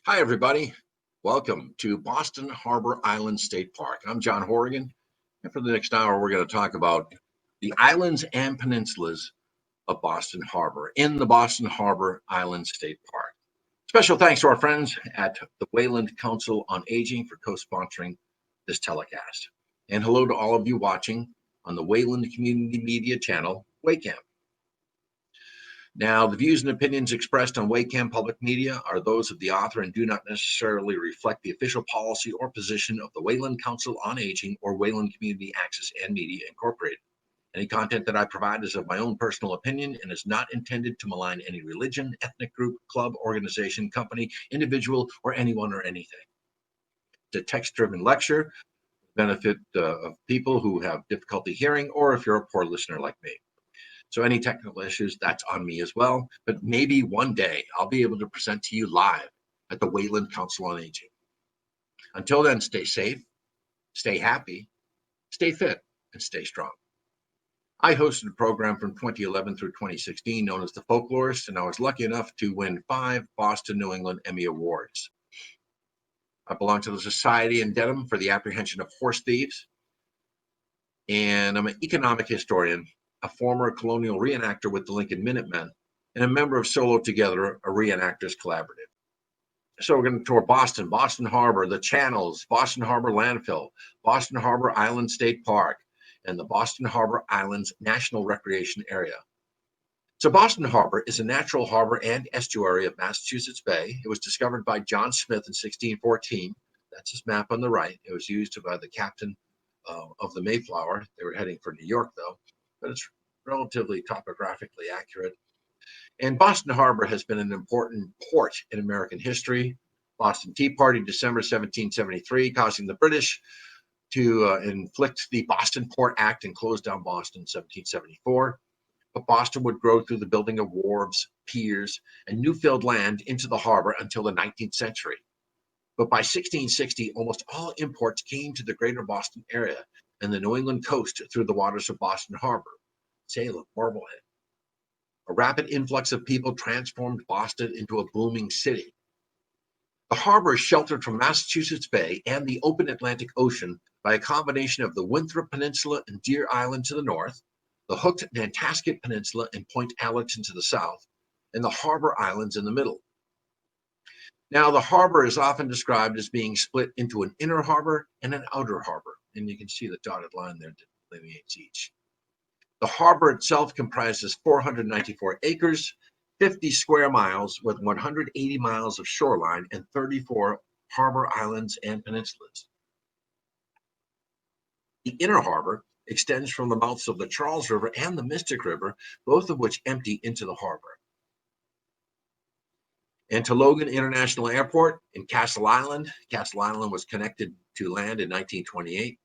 Hi, everybody. Welcome to Boston Harbor Island State Park. I'm John Horrigan, and for the next hour, we're going to talk about the islands and peninsulas of Boston Harbor in the Boston Harbor Island State Park. Special thanks to our friends at the Wayland Council on Aging for co-sponsoring this telecast. And hello to all of you watching on the Wayland Community Media channel, Waycam. Now, the views and opinions expressed on Waycam Public Media are those of the author and do not necessarily reflect the official policy or position of the Wayland Council on Aging or Wayland Community Access and Media Incorporated. Any content that I provide is of my own personal opinion and is not intended to malign any religion, ethnic group, club, organization, company, individual, or anyone or anything. It's a text-driven lecture, benefit of people who have difficulty hearing, or if you're a poor listener like me. So any technical issues, that's on me as well. But maybe one day I'll be able to present to you live at the Wayland Council on Aging. Until then, stay safe, stay happy, stay fit, and stay strong. I hosted a program from 2011 through 2016 known as the Folklorist, and I was lucky enough to win 5 Boston, New England Emmy Awards. I belong to the Society in Dedham for the Apprehension of Horse Thieves, and I'm an economic historian, a former colonial reenactor with the Lincoln Minutemen, and a member of Solo Together, a reenactors collaborative. So we're going to tour Boston, Boston Harbor, the channels, Boston Harbor Landfill, Boston Harbor Island State Park, and the Boston Harbor Islands National Recreation Area. So Boston Harbor is a natural harbor and estuary of Massachusetts Bay. It was discovered by John Smith in 1614. That's his map on the right. It was used by the captain of the Mayflower. They were heading for New York, though, but it's relatively topographically accurate. And Boston Harbor has been an important port in American history. Boston Tea Party, December 1773, causing the British to inflict the Boston Port Act and close down Boston in 1774. But Boston would grow through the building of wharves, piers, and new-filled land into the harbor until the 19th century. But by 1660, almost all imports came to the greater Boston area and the New England coast through the waters of Boston Harbor, Salem, Marblehead. A rapid influx of people transformed Boston into a booming city. The harbor is sheltered from Massachusetts Bay and the open Atlantic Ocean by a combination of the Winthrop Peninsula and Deer Island to the north, the hooked Nantasket Peninsula and Point Allerton to the south, and the harbor islands in the middle. Now, the harbor is often described as being split into an inner harbor and an outer harbor, and you can see the dotted line there that delineates each. The harbor itself comprises 494 acres, 50 square miles with 180 miles of shoreline and 34 harbor islands and peninsulas. The inner harbor extends from the mouths of the Charles River and the Mystic River, both of which empty into the harbor. And to Logan International Airport in Castle Island. Castle Island was connected to land in 1928.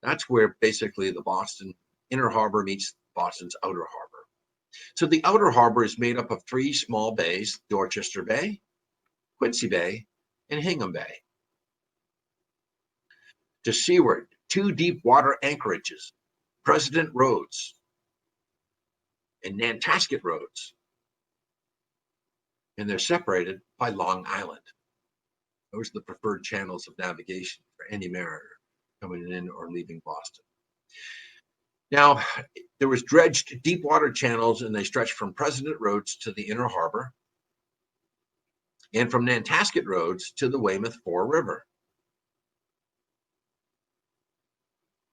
That's where basically the Boston inner harbor meets Boston's outer harbor. So the outer harbor is made up of 3 small bays, Dorchester Bay, Quincy Bay, and Hingham Bay. To seaward, 2 deep water anchorages, President Roads and Nantasket Roads, and they're separated by Long Island. Those are the preferred channels of navigation for any mariner coming in or leaving Boston. Now, there was dredged deep water channels, and they stretched from President Roads to the inner harbor, and from Nantasket Roads to the Weymouth Fore River.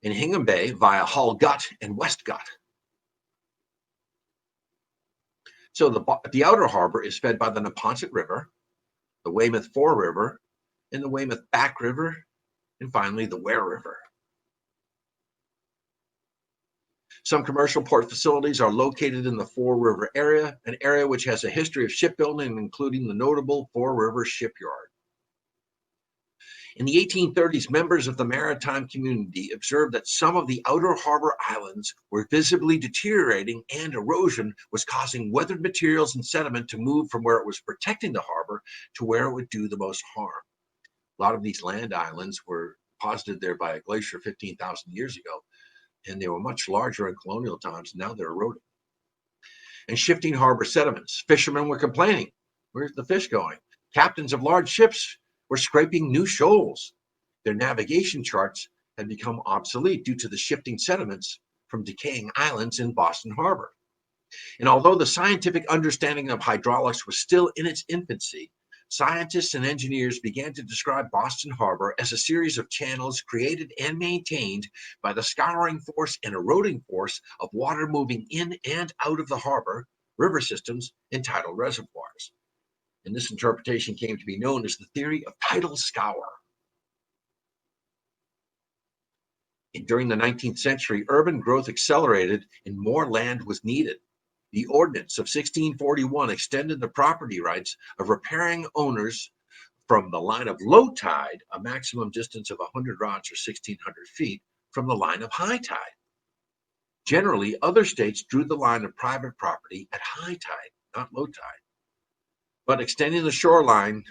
In Hingham Bay via Hull Gut and West Gut. So the outer harbor is fed by the Neponset River, the Weymouth Fore River, and the Weymouth Back River, and finally the Ware River. Some commercial port facilities are located in the Fore River area, an area which has a history of shipbuilding, including the notable Fore River Shipyard. In the 1830s, members of the maritime community observed that some of the outer harbor islands were visibly deteriorating and erosion was causing weathered materials and sediment to move from where it was protecting the harbor to where it would do the most harm. A lot of these land islands were deposited there by a glacier 15,000 years ago, and they were much larger in colonial times. Now they're eroding. And shifting harbor sediments. Fishermen were complaining. Where's the fish going? Captains of large ships were scraping new shoals. Their navigation charts had become obsolete due to the shifting sediments from decaying islands in Boston Harbor. And although the scientific understanding of hydraulics was still in its infancy, scientists and engineers began to describe Boston Harbor as a series of channels created and maintained by the scouring force and eroding force of water moving in and out of the harbor, river systems, and tidal reservoirs. And this interpretation came to be known as the theory of tidal scour. And during the 19th century, urban growth accelerated and more land was needed. The Ordinance of 1641 extended the property rights of riparian owners from the line of low tide, a maximum distance of 100 rods or 1,600 feet, from the line of high tide. Generally, other states drew the line of private property at high tide, not low tide. But extending the shoreline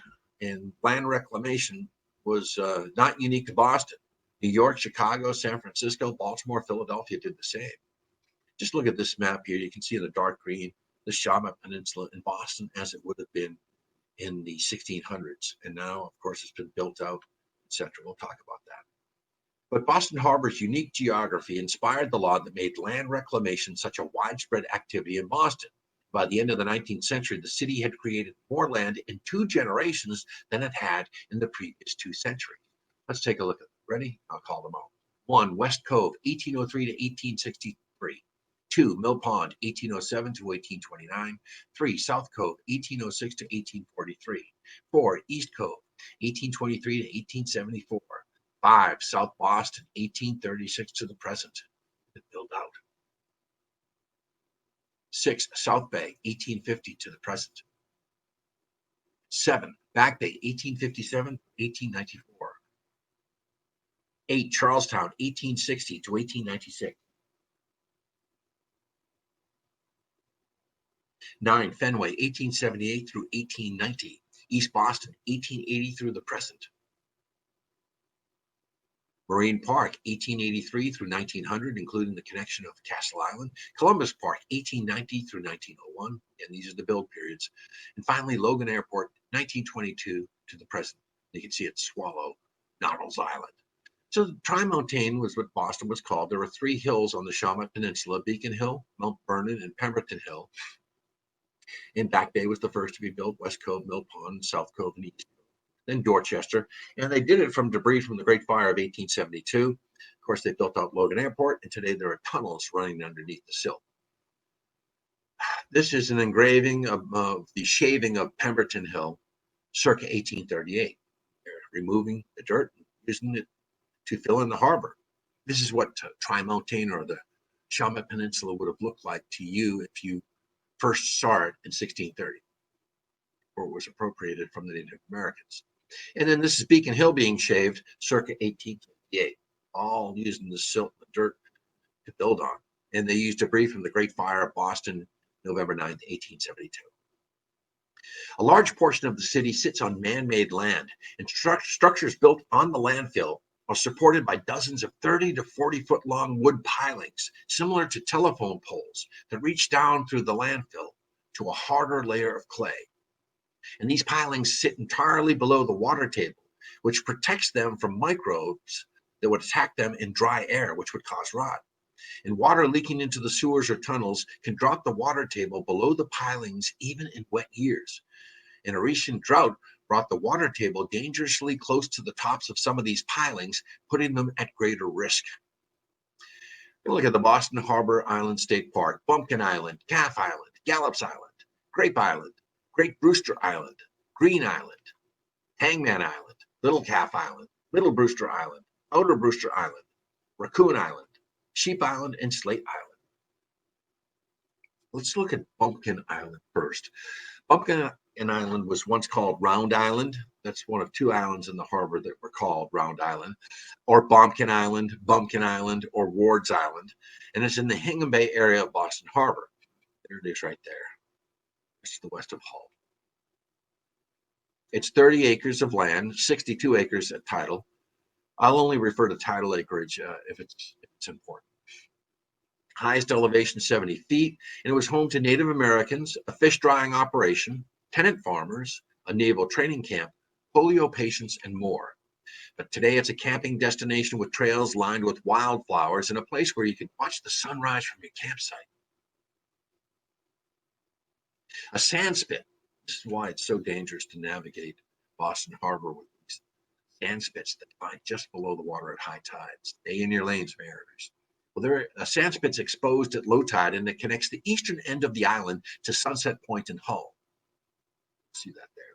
and land reclamation was not unique to Boston. New York, Chicago, San Francisco, Baltimore, Philadelphia did the same. Just look at this map here. You can see in the dark green the Shawmut Peninsula in Boston as it would have been in the 1600s. And now, of course, it's been built out, etc. We'll talk about that. But Boston Harbor's unique geography inspired the law that made land reclamation such a widespread activity in Boston. By the end of the 19th century, the city had created more land in 2 generations than it had in the previous 2 centuries. Let's take a look at them. Ready? I'll call them out. 1, West Cove, 1803 to 1863. 2, Mill Pond, 1807 to 1829. 3, South Cove, 1806 to 1843. 4, East Cove, 1823 to 1874. 5, South Boston, 1836 to the present. Built out. 6, South Bay, 1850 to the present. 7, Back Bay, 1857 to 1894. 8, Charlestown, 1860 to 1896. 9, Fenway, 1878 through 1890. East Boston, 1880 through the present. Marine Park, 1883 through 1900, including the connection of Castle Island. Columbus Park, 1890 through 1901, and these are the build periods. And finally, Logan Airport, 1922 to the present. You can see it's Swallow, Noddles Island. So Tri-Mountain was what Boston was called. There were 3 hills on the Shawmut Peninsula: Beacon Hill, Mount Vernon, and Pemberton Hill. And Back Bay was the first to be built, West Cove, Mill Pond, South Cove, and East Cove. Then Dorchester, and they did it from debris from the Great Fire of 1872. Of course, they built out Logan Airport, and today there are tunnels running underneath the sill. This is an engraving of the shaving of Pemberton Hill, circa 1838. They're removing the dirt and using it to fill in the harbor. This is what Tri-Mountain or the Shawmut Peninsula would have looked like to you if you first saw it in 1630, or it was appropriated from the Native Americans. And then this is Beacon Hill being shaved circa 1858, all using the silt and the dirt to build on. And they used debris from the Great Fire of Boston, November 9th, 1872. A large portion of the city sits on man-made land, and structures built on the landfill are supported by dozens of 30 to 40-foot long wood pilings, similar to telephone poles that reach down through the landfill to a harder layer of clay. And these pilings sit entirely below the water table, which protects them from microbes that would attack them in dry air, which would cause rot. And water leaking into the sewers or tunnels can drop the water table below the pilings even in wet years. And a recent drought brought the water table dangerously close to the tops of some of these pilings, putting them at greater risk. Look at the Boston Harbor Island State Park, Bumpkin Island, Calf Island, Gallops Island, Grape Island, Great Brewster Island, Green Island, Hangman Island, Little Calf Island, Middle Brewster Island, Outer Brewster Island, Raccoon Island, Sheep Island, and Slate Island. Let's look at Bumpkin Island first. Bumpkin Island was once called Round Island. That's one of 2 islands in the harbor that were called Round Island, or Bumpkin Island, or Ward's Island. And it's in the Hingham Bay area of Boston Harbor. There it is right there. This is the west of Hull. It's 30 acres of land, 62 acres at title. I'll only refer to tidal acreage if it's important. Highest elevation 70 feet, and it was home to Native Americans, a fish drying operation, tenant farmers, a naval training camp, polio patients, and more. But today it's a camping destination with trails lined with wildflowers and a place where you can watch the sunrise from your campsite. A sand spit. This is why it's so dangerous to navigate Boston Harbor with these sand spits that lie just below the water at high tide. Stay in your lanes, mariners. Well, a sand spit's exposed at low tide and it connects the eastern end of the island to Sunset Point in Hull. See that there.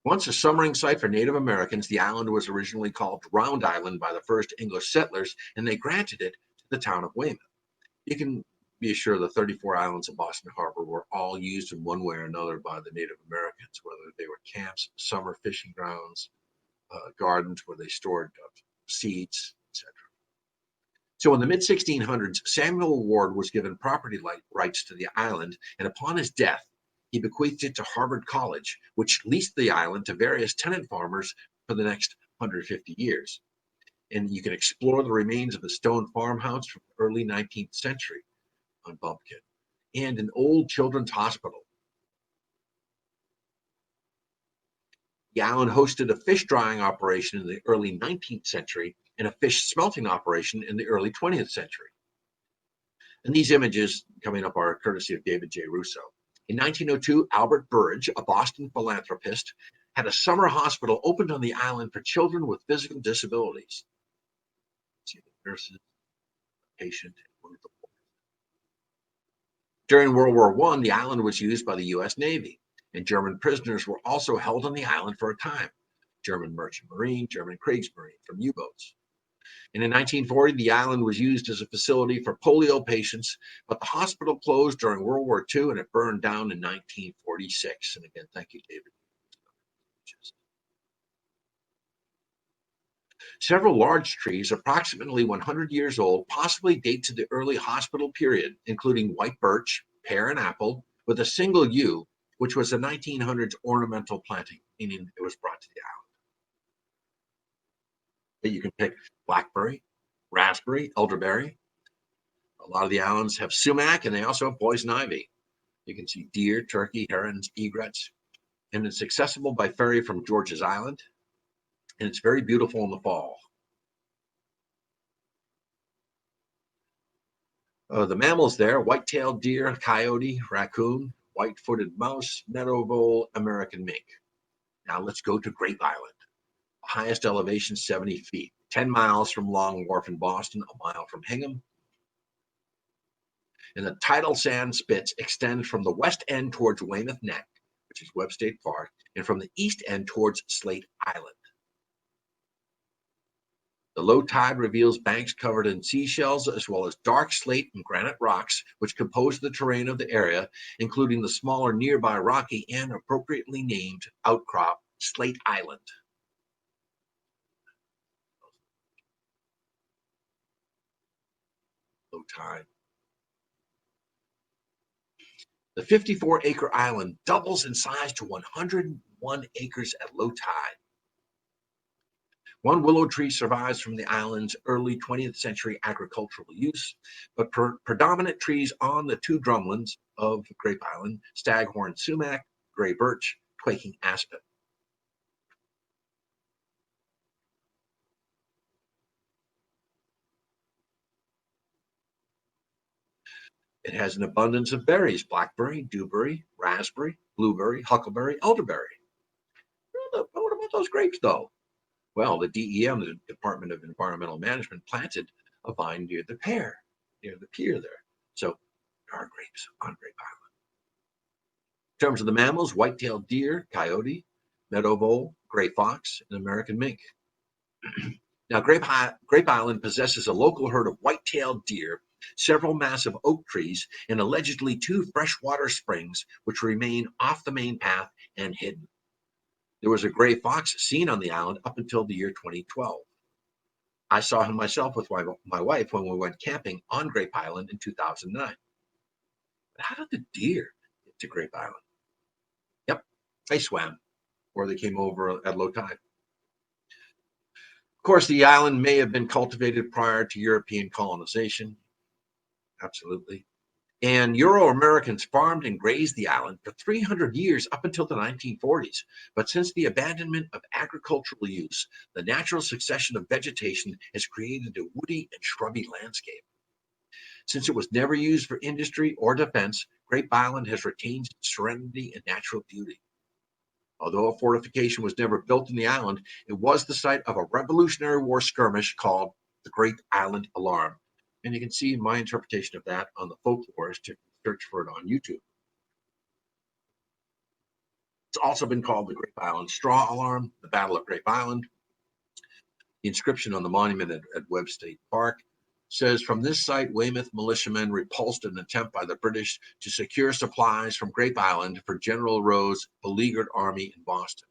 Once a summering site for Native Americans, the island was originally called Round Island by the first English settlers, and they granted it to the town of Weymouth. You can be assured the 34 islands of Boston Harbor were all used in one way or another by the Native Americans, whether they were camps, summer fishing grounds, gardens where they stored seeds, etc. So in the mid-1600s, Samuel Ward was given property rights to the island, and upon his death, he bequeathed it to Harvard College, which leased the island to various tenant farmers for the next 150 years. And you can explore the remains of a stone farmhouse from the early 19th century on Bumpkin, and an old children's hospital. The island hosted a fish drying operation in the early 19th century and a fish smelting operation in the early 20th century. And these images coming up are courtesy of David J. Russo. In 1902, Albert Burridge, a Boston philanthropist, had a summer hospital opened on the island for children with physical disabilities. See the nurses, the patient, and one of the boys. During World War I, the island was used by the U.S. Navy, and German prisoners were also held on the island for a time. German Merchant Marine, German Kriegsmarine from U-boats. And in 1940, the island was used as a facility for polio patients, but the hospital closed during World War II and it burned down in 1946. And again, thank you, David. Several large trees, approximately 100 years old, possibly date to the early hospital period, including white birch, pear, and apple, with a single yew, which was a 1900s ornamental planting, meaning it was brought to the island. You can pick blackberry, raspberry, elderberry. A lot of the islands have sumac, and they also have poison ivy. You can see deer, turkey, herons, egrets, and it's accessible by ferry from George's Island, and it's very beautiful in the fall. The mammals there: white-tailed deer, coyote, raccoon, white-footed mouse, meadow vole, American mink. Now let's go to Grape Island. Highest elevation 70 feet, 10 miles from Long Wharf in Boston, a mile from Hingham. And the tidal sand spits extend from the west end towards Weymouth Neck, which is Webb State Park, and from the east end towards Slate Island. The low tide reveals banks covered in seashells, as well as dark slate and granite rocks, which compose the terrain of the area, including the smaller nearby rocky and appropriately named outcrop Slate Island. Low tide. The 54-acre island doubles in size to 101 acres at low tide. One willow tree survives from the island's early 20th century agricultural use, but predominant trees on the two drumlins of Grape Island: staghorn sumac, gray birch, quaking aspen. It has an abundance of berries: blackberry, dewberry, raspberry, blueberry, huckleberry, elderberry. What about those grapes, though? Well, the DEM, the Department of Environmental Management, planted a vine near the pier there. So there are grapes on Grape Island. In terms of the mammals: white-tailed deer, coyote, meadow vole, gray fox, and American mink. Now, Grape Island possesses a local herd of white-tailed deer, several massive oak trees, and allegedly 2 freshwater springs, which remain off the main path and hidden. There was a gray fox seen on the island up until the year 2012. I saw him myself with my wife when we went camping on Grape Island in 2009. But how did the deer get to Grape Island? Yep, they swam, or they came over at low tide. Of course, the island may have been cultivated prior to European colonization. Absolutely. And Euro-Americans farmed and grazed the island for 300 years up until the 1940s. But since the abandonment of agricultural use, the natural succession of vegetation has created a woody and shrubby landscape. Since it was never used for industry or defense, Grape Island has retained its serenity and natural beauty. Although a fortification was never built in the island, it was the site of a Revolutionary War skirmish called the Great Island Alarm. And you can see my interpretation of that on the Folklorist. You can search for it on YouTube. It's also been called the Grape Island Straw Alarm, the Battle of Grape Island. The inscription on the monument at Webb State Park says, from this site, Weymouth militiamen repulsed an attempt by the British to secure supplies from Grape Island for General Rowe's beleaguered army in Boston.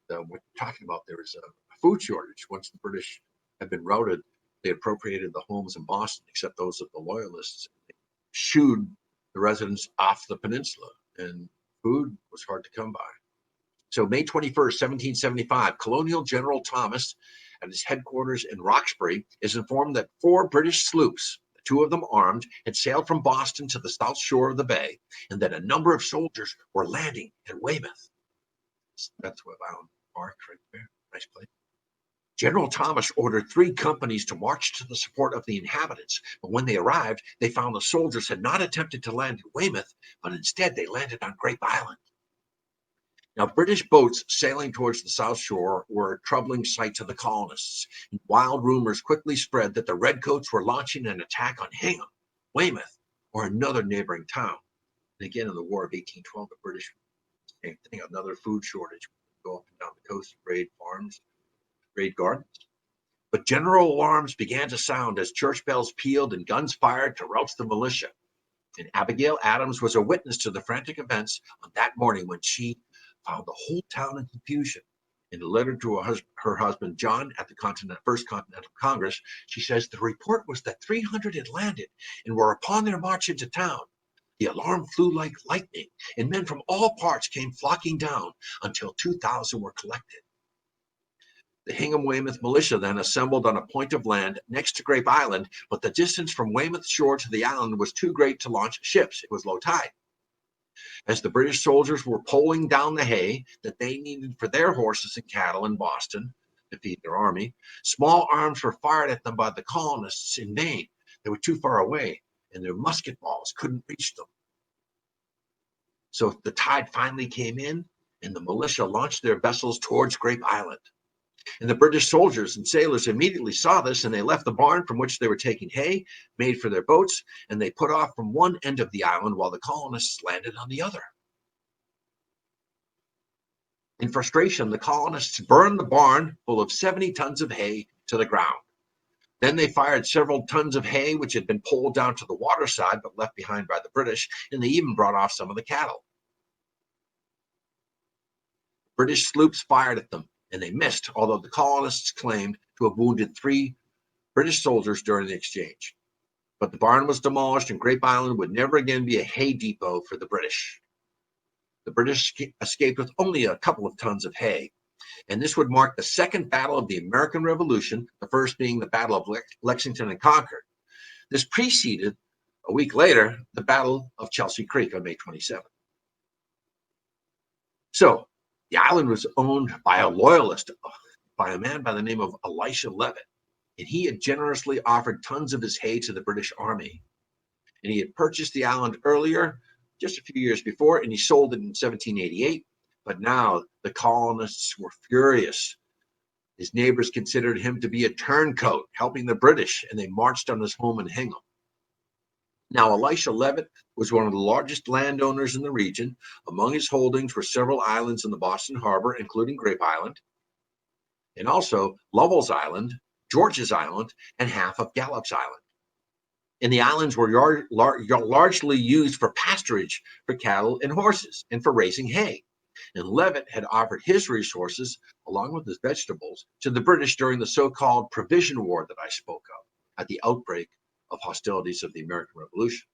What you're talking about, there was a food shortage. Once the British had been routed, they appropriated the homes in Boston, except those of the Loyalists. They shooed the residents off the peninsula, and food was hard to come by. So May 21st, 1775, Colonial General Thomas, at his headquarters in Roxbury, is informed that 4 British sloops, 2 of them armed, had sailed from Boston to the south shore of the bay, and that a number of soldiers were landing at Weymouth. That's Webb Island Park right there. Nice place. General Thomas ordered 3 companies to march to the support of the inhabitants, but when they arrived, they found the soldiers had not attempted to land at Weymouth, but instead they landed on Grape Island. Now, British boats sailing towards the south shore were a troubling sight to the colonists. And wild rumors quickly spread that the Redcoats were launching an attack on Hingham, Weymouth, or another neighboring town. And again, in the War of 1812, the British, same thing, another food shortage, go up and down the coast, raid farms, raid gardens. But general alarms began to sound as church bells pealed and guns fired to rouse the militia. And Abigail Adams was a witness to the frantic events on that morning when she found the whole town in confusion. In a letter to her husband, John, at the First Continental Congress, she says the report was that 300 had landed and were upon their march into town. The alarm flew like lightning, and men from all parts came flocking down until 2,000 were collected. The Hingham-Weymouth militia then assembled on a point of land next to Grape Island, but the distance from Weymouth shore to the island was too great to launch ships. It was low tide. As the British soldiers were pulling down the hay that they needed for their horses and cattle in Boston to feed their army, small arms were fired at them by the colonists in vain. They were too far away, and their musket balls couldn't reach them. So the tide finally came in, and the militia launched their vessels towards Grape Island. And the British soldiers and sailors immediately saw this, and they left the barn from which they were taking hay, made for their boats, and they put off from one end of the island while the colonists landed on the other. In frustration, the colonists burned the barn full of 70 tons of hay to the ground. Then they fired several tons of hay which had been pulled down to the water side but left behind by the British, and they even brought off some of the cattle. British sloops fired at them, and they missed, although the colonists claimed to have wounded 3 British soldiers during the exchange. But the barn was demolished, and Grape Island would never again be a hay depot for the British. The British escaped with only a couple of tons of hay, and this would mark the second battle of the American Revolution, the first being the Battle of Lexington and Concord. This preceded, a week later, the Battle of Chelsea Creek on May 27th. So, the island was owned by a loyalist, by a man by the name of Elisha Levitt, and he had generously offered tons of his hay to the British Army. And he had purchased the island earlier, just a few years before, and he sold it in 1788. But now the colonists were furious. His neighbors considered him to be a turncoat, helping the British, and they marched on his home in Hingham. Now, Elisha Levitt was one of the largest landowners in the region. Among his holdings were several islands in the Boston Harbor, including Grape Island, and also Lovell's Island, George's Island, and half of Gallup's Island. And the islands were largely used for pasturage for cattle and horses and for raising hay. And Levitt had offered his resources, along with his vegetables, to the British during the so-called Provision War that I spoke of, at the outbreak of hostilities of the American Revolution.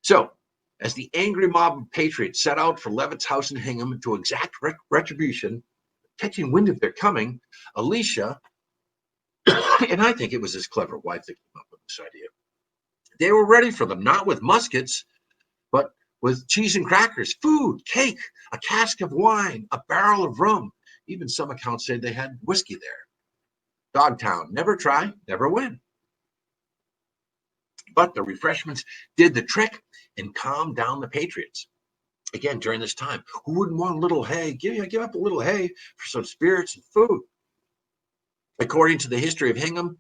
So, as the angry mob of patriots set out for Levitt's house in Hingham to exact retribution, catching wind of their coming, Elisha, and I think it was his clever wife that came up with this idea, They were ready for them, not with muskets, but with cheese and crackers, food, cake, a cask of wine, a barrel of rum. Even some accounts say they had whiskey there. Dogtown, never try, never win. But the refreshments did the trick and calmed down the patriots. Again, during this time, who wouldn't want a little hay? Give up a little hay for some spirits and food. According to the history of Hingham,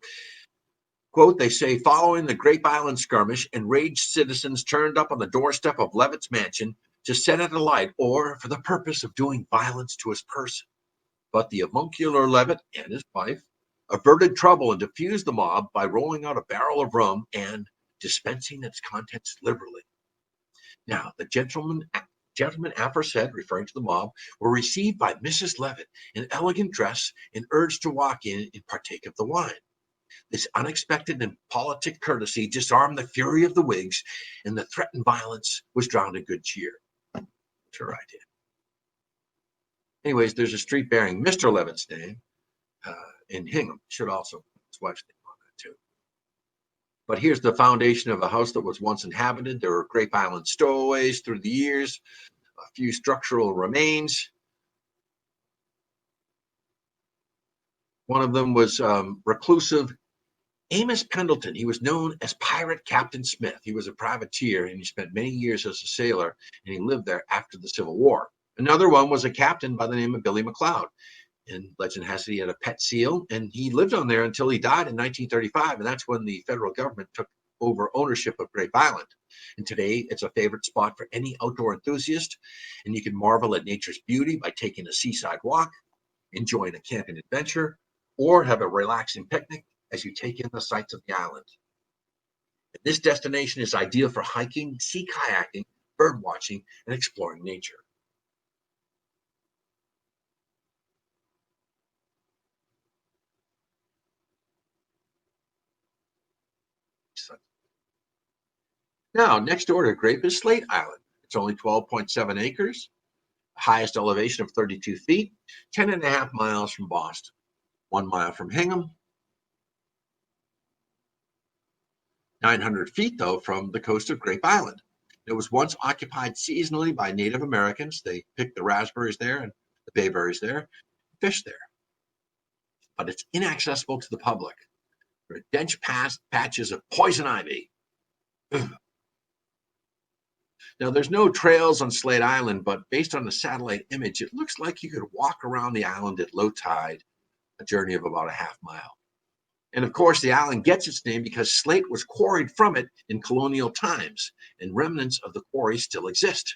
quote, they say, following the Grape Island skirmish, enraged citizens turned up on the doorstep of Levitt's mansion to set it alight or for the purpose of doing violence to his person. But the avuncular Levitt and his wife averted trouble and diffused the mob by rolling out a barrel of rum and dispensing its contents liberally. Now, the gentlemen aforesaid, referring to the mob, were received by Mrs. Levitt in elegant dress and urged to walk in and partake of the wine. This unexpected and politic courtesy disarmed the fury of the Whigs, and the threatened violence was drowned in good cheer. Sure, I did. Anyways, there's a street bearing Mr. Levitt's name in Hingham. Should also put his wife's name on that too. But here's the foundation of a house that was once inhabited. There were Grape Island stowaways through the years, a few structural remains. One of them was reclusive Amos Pendleton. He was known as Pirate Captain Smith. He was a privateer, and he spent many years as a sailor, and he lived there after the Civil War. Another one was a captain by the name of Billy McLeod. And legend has it he had a pet seal, and he lived on there until he died in 1935, and that's when the federal government took over ownership of Grape Island. And today, it's a favorite spot for any outdoor enthusiast, and you can marvel at nature's beauty by taking a seaside walk, enjoying a camping adventure, or have a relaxing picnic as you take in the sights of the island. And this destination is ideal for hiking, sea kayaking, bird watching, and exploring nature. Now, next door to Grape is Slate Island. It's only 12.7 acres, highest elevation of 32 feet, 10.5 miles from Boston, 1 mile from Hingham, 900 feet, though, from the coast of Grape Island. It was once occupied seasonally by Native Americans. They picked the raspberries there and the bayberries there, fished there. But it's inaccessible to the public. There are dense patches of poison ivy. Now, there's no trails on Slate Island, but based on the satellite image, it looks like you could walk around the island at low tide, a journey of about a half mile. And of course, the island gets its name because slate was quarried from it in colonial times, and remnants of the quarry still exist.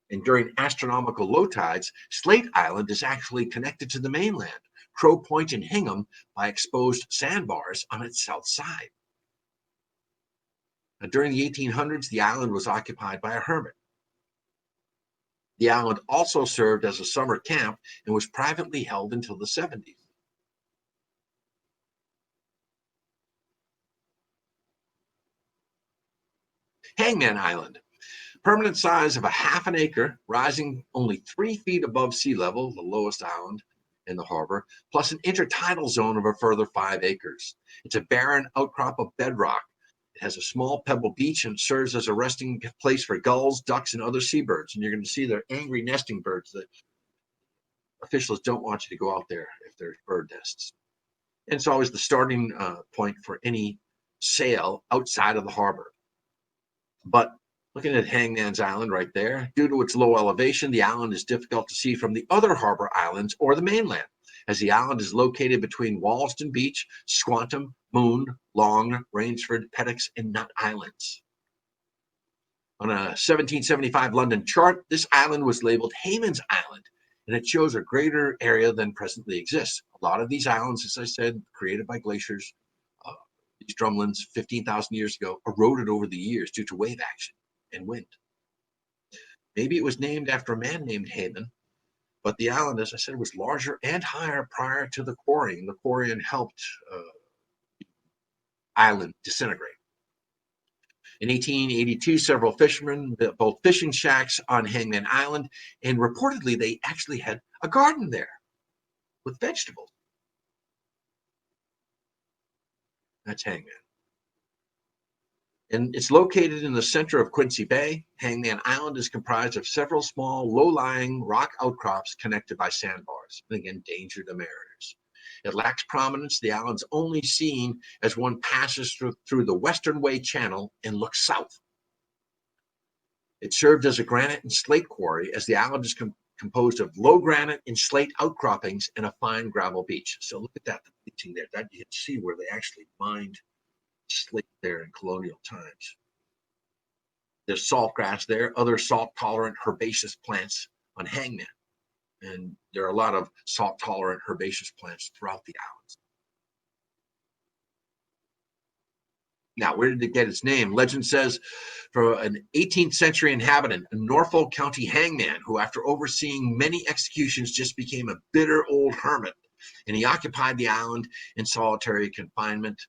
And during astronomical low tides, Slate Island is actually connected to the mainland, Crow Point and Hingham, by exposed sandbars on its south side. Now, during the 1800s, the island was occupied by a hermit. The island also served as a summer camp and was privately held until the 70s. Hangman Island, permanent size of a half an acre, rising only 3 feet above sea level, the lowest island in the harbor, plus an intertidal zone of a further 5 acres. It's a barren outcrop of bedrock. It has a small pebble beach and serves as a resting place for gulls, ducks, and other seabirds. And you're going to see they're angry nesting birds that officials don't want you to go out there if there's bird nests. And it's always the starting point for any sail outside of the harbor. But looking at Hangman's Island right there, due to its low elevation, the island is difficult to see from the other harbor islands or the mainland, as the island is located between Wallaston Beach, Squantum, Moon, Long, Rainsford, Pettox, and Nut Islands. On a 1775 London chart, this island was labeled Hayman's Island, and it shows a greater area than presently exists. A lot of these islands, as I said, created by glaciers, these drumlins 15,000 years ago, eroded over the years due to wave action and wind. Maybe it was named after a man named Hayman, but the island, as I said, was larger and higher prior to the quarrying. The quarrying helped the island disintegrate. In 1882, several fishermen built both fishing shacks on Hangman Island, and reportedly they actually had a garden there with vegetables. That's Hangman. And it's located in the center of Quincy Bay. Hangman Island is comprised of several small, low-lying rock outcrops connected by sandbars, and again, danger to mariners. It lacks prominence. The island's only seen as one passes through the Western Way Channel and looks south. It served as a granite and slate quarry, as the island is composed of low granite and slate outcroppings and a fine gravel beach. So look at that, the bleaching there. That you can see where they actually mined slate there in colonial times. There's saltgrass there, other salt-tolerant herbaceous plants on Hangman. And there are a lot of salt-tolerant herbaceous plants throughout the islands. Now, where did it get its name? Legend says for an 18th century inhabitant, a Norfolk County hangman, who after overseeing many executions just became a bitter old hermit, and he occupied the island in solitary confinement.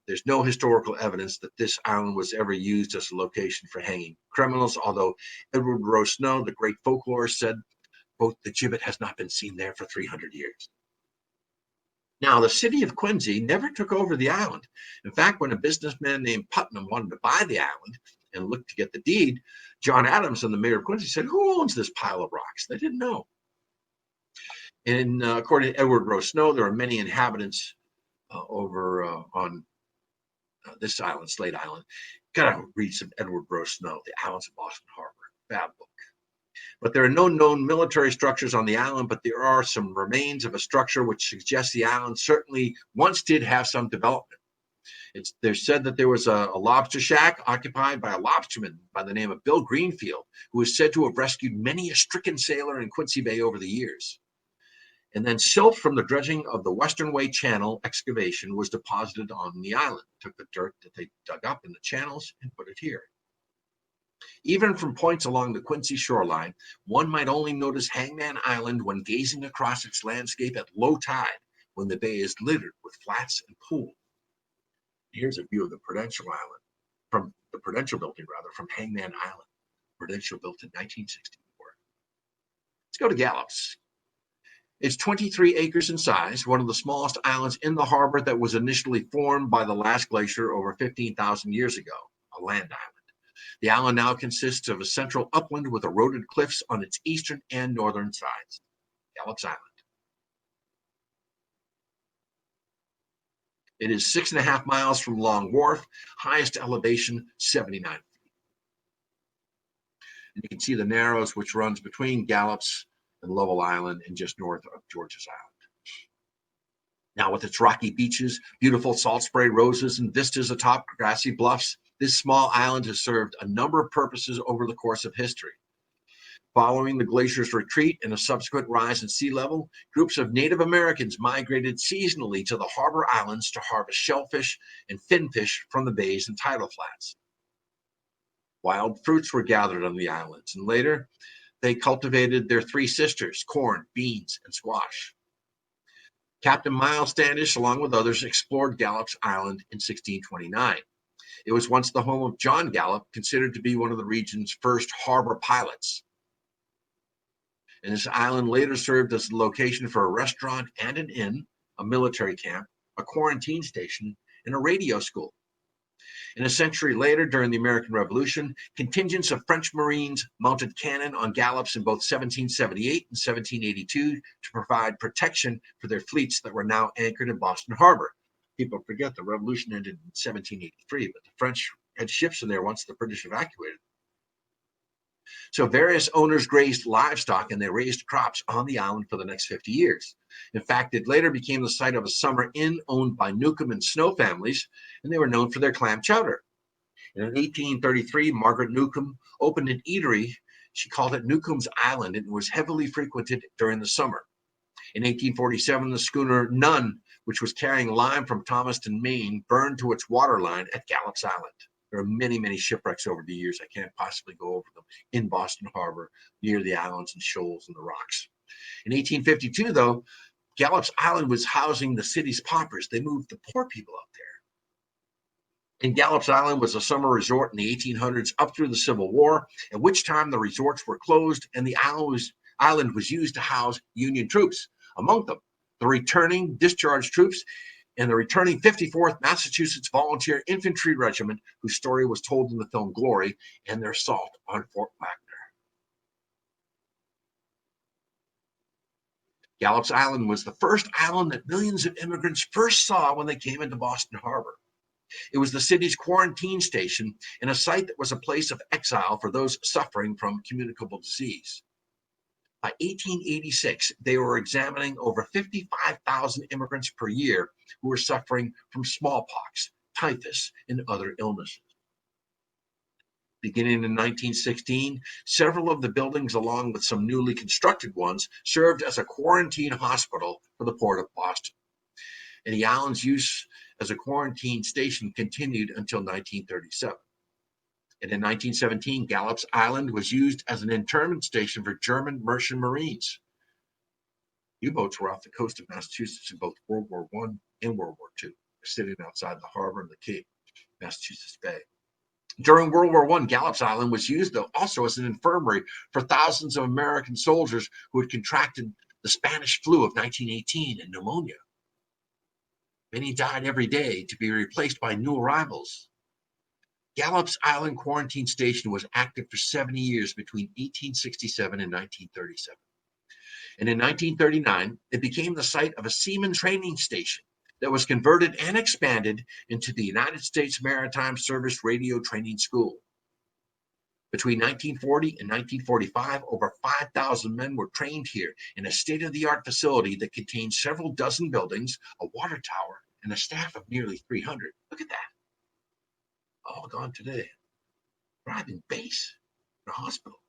There's no historical evidence that this island was ever used as a location for hanging criminals, although Edward Rowe Snow, the great folklorist, said, quote, the gibbet has not been seen there for 300 years. Now, the city of Quincy never took over the island. In fact, when a businessman named Putnam wanted to buy the island and looked to get the deed, John Adams and the mayor of Quincy said, who owns this pile of rocks? They didn't know. And according to Edward Rowe Snow, there are many inhabitants over on this island, Slate Island. Gotta read some Edward Rowe Snow, The Islands of Boston Harbor. Bad book. But there are no known military structures on the island, but there are some remains of a structure which suggests the island certainly once did have some development. There's said that there was a lobster shack occupied by a lobsterman by the name of Bill Greenfield, who is said to have rescued many a stricken sailor in Quincy Bay over the years. And then silt from the dredging of the Western Way Channel excavation was deposited on the island. Took the dirt that they dug up in the channels and put it here. Even from points along the Quincy shoreline, one might only notice Hangman Island when gazing across its landscape at low tide, when the bay is littered with flats and pools. Here's a view of the Prudential Island, from the Prudential building, rather, from Hangman Island. Prudential built in 1964. Let's go to Gallops. It's 23 acres in size, one of the smallest islands in the harbor that was initially formed by the last glacier over 15,000 years ago, a land island. The island now consists of a central upland with eroded cliffs on its eastern and northern sides. Gallops Island. It is 6.5 miles from Long Wharf, highest elevation 79 feet. And you can see the Narrows, which runs between Gallops and Lovell Island and just north of George's Island. Now, with its rocky beaches, beautiful salt spray roses, and vistas atop grassy bluffs, this small island has served a number of purposes over the course of history. Following the glacier's retreat and a subsequent rise in sea level, groups of Native Americans migrated seasonally to the harbor islands to harvest shellfish and finfish from the bays and tidal flats. Wild fruits were gathered on the islands, and later they cultivated their three sisters, corn, beans, and squash. Captain Miles Standish, along with others, explored Gallops Island in 1629. It was once the home of John Gallop, considered to be one of the region's first harbor pilots. And this island later served as the location for a restaurant and an inn, a military camp, a quarantine station, and a radio school. And a century later, during the American Revolution, contingents of French Marines mounted cannon on gallops in both 1778 and 1782 to provide protection for their fleets that were now anchored in Boston Harbor. People forget the revolution ended in 1783, but the French had ships in there once the British evacuated. So various owners grazed livestock and they raised crops on the island for the next 50 years. In fact, it later became the site of a summer inn owned by Newcomb and Snow families, and they were known for their clam chowder. And in 1833, Margaret Newcomb opened an eatery. She called it Newcomb's Island, and it was heavily frequented during the summer. In 1847, the schooner Nun, which was carrying lime from Thomaston, Maine, burned to its waterline at Gallops Island. There are many, many shipwrecks over the years. I can't possibly go over them in Boston Harbor, near the islands and shoals and the rocks. In 1852, though, Gallops Island was housing the city's paupers. They moved the poor people up there. And Gallops Island was a summer resort in the 1800s up through the Civil War, at which time the resorts were closed and the island was used to house Union troops. Among them, the returning discharged troops and the returning 54th Massachusetts Volunteer Infantry Regiment, whose story was told in the film Glory, and their assault on Fort Wagner. Gallops Island was the first island that millions of immigrants first saw when they came into Boston Harbor. It was the city's quarantine station and a site that was a place of exile for those suffering from communicable disease. By 1886, they were examining over 55,000 immigrants per year who were suffering from smallpox, typhus, and other illnesses. Beginning in 1916, several of the buildings, along with some newly constructed ones, served as a quarantine hospital for the Port of Boston. And the island's use as a quarantine station continued until 1937. And in 1917, Gallops Island was used as an internment station for German merchant marines. U-boats were off the coast of Massachusetts in both World War I and World War II, sitting outside the harbor in the Cape, Massachusetts Bay. During World War I, Gallops Island was used, though, also as an infirmary for thousands of American soldiers who had contracted the Spanish flu of 1918 and pneumonia. Many died every day to be replaced by new arrivals. Gallops Island Quarantine Station was active for 70 years between 1867 and 1937. And in 1939, it became the site of a seaman training station that was converted and expanded into the United States Maritime Service Radio Training School. Between 1940 and 1945, over 5,000 men were trained here in a state-of-the-art facility that contained several dozen buildings, a water tower, and a staff of nearly 300. Look at that. All gone today. Thriving base, a hospital.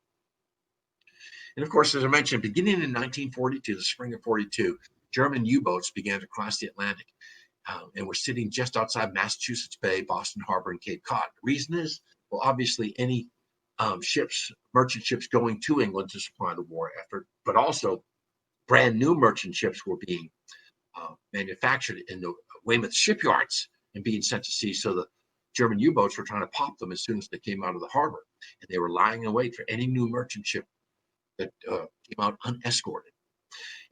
And of course, as I mentioned, beginning in 1942, the spring of 42, German U-boats began to cross the Atlantic and were sitting just outside Massachusetts Bay, Boston Harbor, and Cape Cod. The reason is, well, obviously any merchant ships going to England to supply the war effort, but also brand new merchant ships were being manufactured in the Weymouth shipyards and being sent to sea. So the German U-boats were trying to pop them as soon as they came out of the harbor, and they were lying in wait for any new merchant ship that came out unescorted.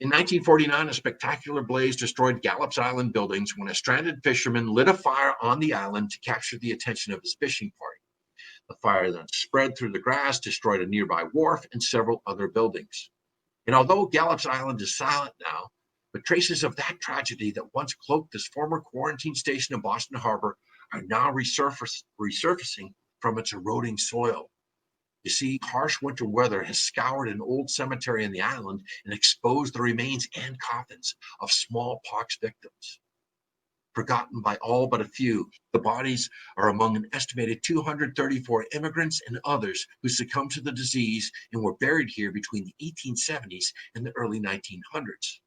In 1949, a spectacular blaze destroyed Gallops Island buildings when a stranded fisherman lit a fire on the island to capture the attention of his fishing party. The fire then spread through the grass, destroyed a nearby wharf and several other buildings. And although Gallops Island is silent now, but traces of that tragedy that once cloaked this former quarantine station in Boston Harbor are now resurfacing from its eroding soil. You see, harsh winter weather has scoured an old cemetery in the island and exposed the remains and coffins of smallpox victims. Forgotten by all but a few, the bodies are among an estimated 234 immigrants and others who succumbed to the disease and were buried here between the 1870s and the early 1900s.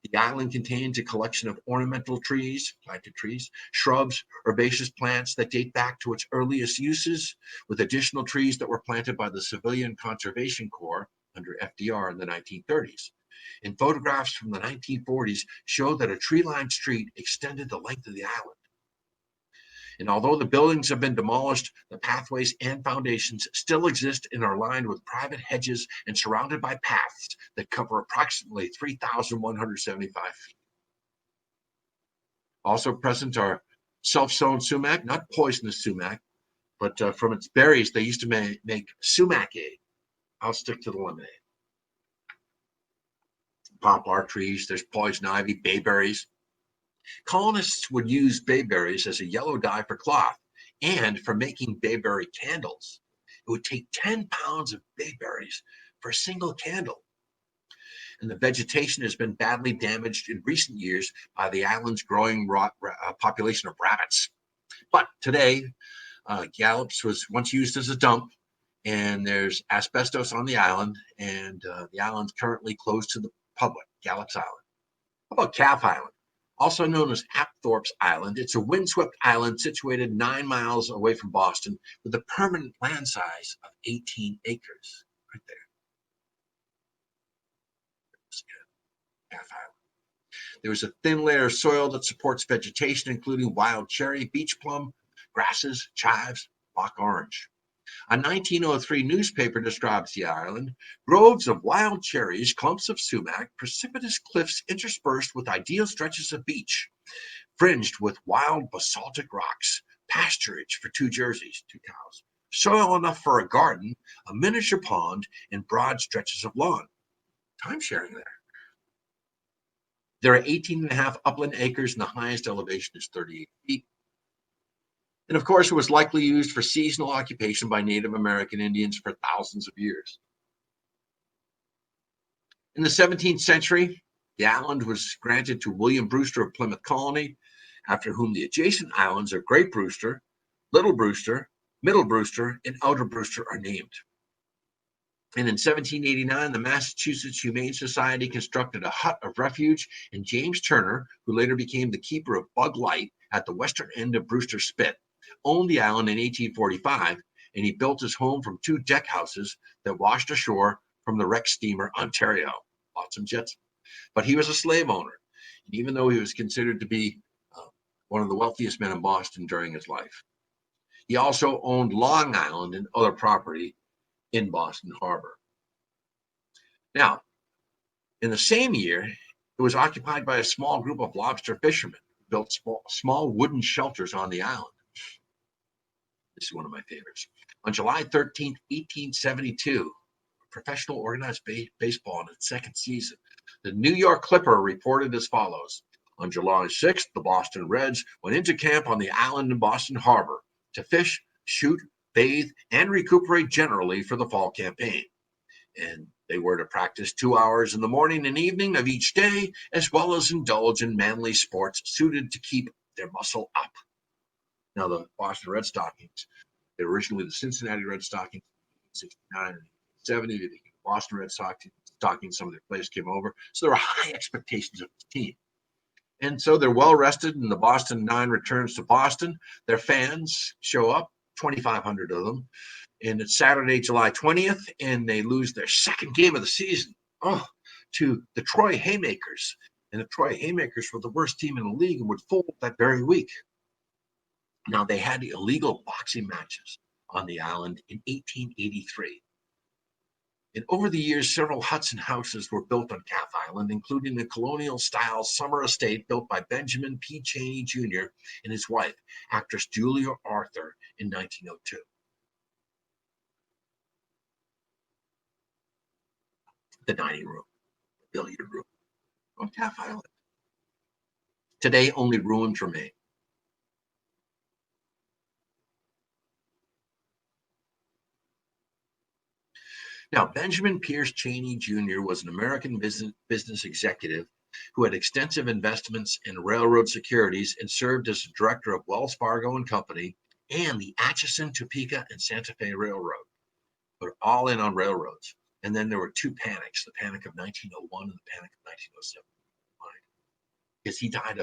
The island contains a collection of ornamental trees, planted trees, shrubs, herbaceous plants that date back to its earliest uses, with additional trees that were planted by the Civilian Conservation Corps under FDR in the 1930s. And photographs from the 1940s show that a tree-lined street extended the length of the island. And although the buildings have been demolished, the pathways and foundations still exist and are lined with private hedges and surrounded by paths that cover approximately 3,175 feet. Also present are self-sown sumac, not poisonous sumac, but from its berries, they used to make sumac-ade. I'll stick to the lemonade. Poplar trees, there's poison ivy, bayberries. Colonists would use bayberries as a yellow dye for cloth and for making bayberry candles. It would take 10 pounds of bayberries for a single candle. And the vegetation has been badly damaged in recent years by the island's growing population of rabbits. But today, Gallops was once used as a dump, and there's asbestos on the island, and the island's currently closed to the public, Gallops Island. How about Calf Island? Also known as Apthorpe's Island, it's a windswept island situated 9 miles away from Boston with a permanent land size of 18 acres, right there. Calf Island. There is a thin layer of soil that supports vegetation, including wild cherry, beach plum, grasses, chives, Bach orange. A 1903 newspaper describes the island: groves of wild cherries, clumps of sumac, precipitous cliffs interspersed with ideal stretches of beach, fringed with wild basaltic rocks, pasturage for 2 jerseys, 2 cows, soil enough for a garden, a miniature pond, and broad stretches of lawn. Time sharing there. There are 18 and a half upland acres, and the highest elevation is 38 feet. And of course, it was likely used for seasonal occupation by Native American Indians for thousands of years. In the 17th century, the island was granted to William Brewster of Plymouth Colony, after whom the adjacent islands of Great Brewster, Little Brewster, Middle Brewster, and Outer Brewster are named. And in 1789, the Massachusetts Humane Society constructed a hut of refuge, and James Turner, who later became the keeper of Bug Light at the western end of Brewster Spit, owned the island in 1845, and he built his home from 2 deck houses that washed ashore from the wrecked steamer Ontario. Lots of jets. But he was a slave owner, and even though he was considered to be one of the wealthiest men in Boston during his life, he also owned Long Island and other property in Boston Harbor. Now, in the same year, it was occupied by a small group of lobster fishermen who built small wooden shelters on the island. This is one of my favorites. On July 13th, 1872, professional organized baseball in its second season, the New York Clipper reported as follows: on July 6th, the Boston Reds went into camp on the island in Boston Harbor to fish, shoot, bathe, and recuperate generally for the fall campaign. And they were to practice 2 hours in the morning and evening of each day, as well as indulge in manly sports suited to keep their muscle up. Now, the Boston Red Stockings, they were originally the Cincinnati Red Stockings in 1969 and 1970. They became the Boston Red Stockings. Some of their players came over. So there were high expectations of the team. And so they're well rested, and the Boston Nine returns to Boston. Their fans show up, 2,500 of them. And it's Saturday, July 20th, and they lose their second game of the season to the Troy Haymakers. And the Troy Haymakers were the worst team in the league and would fold that very week. Now, they had illegal boxing matches on the island in 1883. And over the years, several huts and houses were built on Calf Island, including the colonial-style summer estate built by Benjamin P. Cheney Jr. and his wife, actress Julia Arthur, in 1902. The dining room, the billiard room on Calf Island. Today, only ruins remain. Now, Benjamin Pierce Cheney Jr. was an American business executive who had extensive investments in railroad securities and served as the director of Wells Fargo and Company and the Atchison, Topeka, and Santa Fe Railroad. But all in on railroads. And then there were 2 panics, the Panic of 1901 and the Panic of 1907. Because he died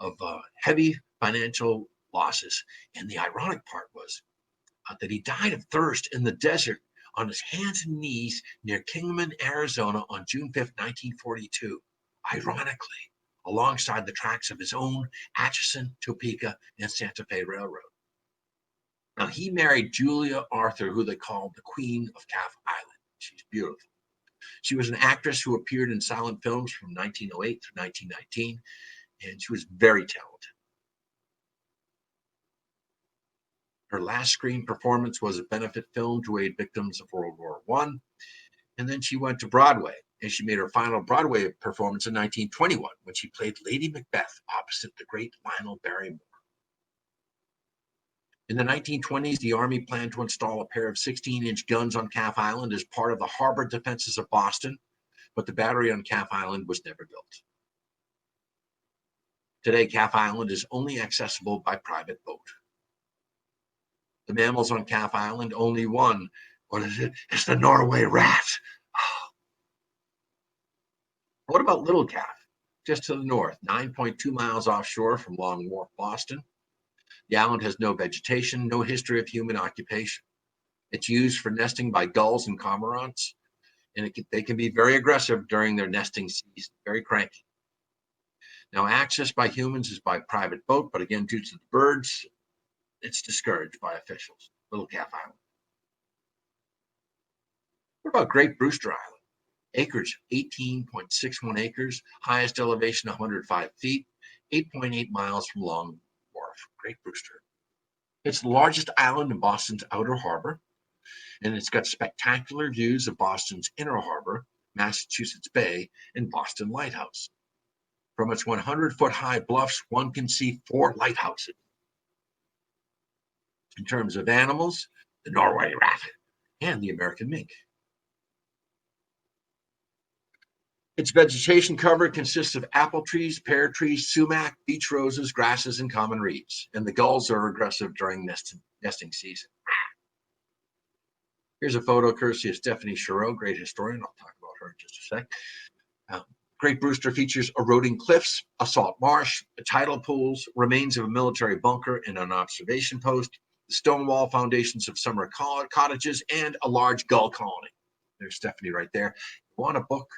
of heavy financial losses. And the ironic part was that he died of thirst in the desert on his hands and knees near Kingman, Arizona on June 5th, 1942, ironically, alongside the tracks of his own Atchison, Topeka, and Santa Fe Railroad. Now, he married Julia Arthur, who they called the Queen of Calf Island. She's beautiful. She was an actress who appeared in silent films from 1908 through 1919, and she was very talented. Her last screen performance was a benefit film to aid victims of World War I. And then she went to Broadway, and she made her final Broadway performance in 1921 when she played Lady Macbeth opposite the great Lionel Barrymore. In the 1920s, the Army planned to install a pair of 16-inch guns on Calf Island as part of the harbor defenses of Boston, but the battery on Calf Island was never built. Today, Calf Island is only accessible by private boat. The mammals on Calf Island, only one. What is it? It's the Norway rat. What about Little Calf? Just to the north, 9.2 miles offshore from Long Wharf, Boston. The island has no vegetation, no history of human occupation. It's used for nesting by gulls and cormorants, and they can be very aggressive during their nesting season, very cranky. Now, access by humans is by private boat, but again, due to the birds, it's discouraged by officials. Little Calf Island. What about Great Brewster Island? Acreage, 18.61 acres, highest elevation 105 feet, 8.8 miles from Long Wharf. Great Brewster. It's the largest island in Boston's outer harbor, and it's got spectacular views of Boston's inner harbor, Massachusetts Bay, and Boston Lighthouse. From its 100-foot high bluffs, one can see 4 lighthouses. In terms of animals, the Norway rat and the American mink. Its vegetation cover consists of apple trees, pear trees, sumac, beech roses, grasses, and common reeds. And the gulls are aggressive during nesting season. Here's a photo courtesy of Stephanie Chereau, great historian. I'll talk about her in just a sec. Great Brewster features eroding cliffs, a salt marsh, tidal pools, remains of a military bunker and an observation post, the stone wall foundations of summer cottages, and a large gull colony. There's Stephanie right there. You want a book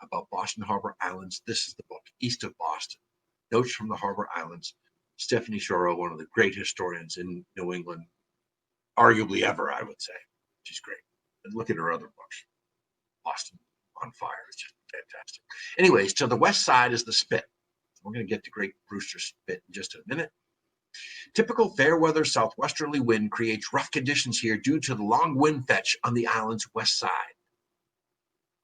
about Boston Harbor Islands? This is the book, East of Boston, Notes from the Harbor Islands. Stephanie Chereau, one of the great historians in New England, arguably ever, I would say. She's great. And look at her other books. Boston on Fire. It's just fantastic. Anyways, to the west side is the Spit. We're going to get to Great Brewster Spit in just a minute. Typical fair weather southwesterly wind creates rough conditions here due to the long wind fetch on the island's west side.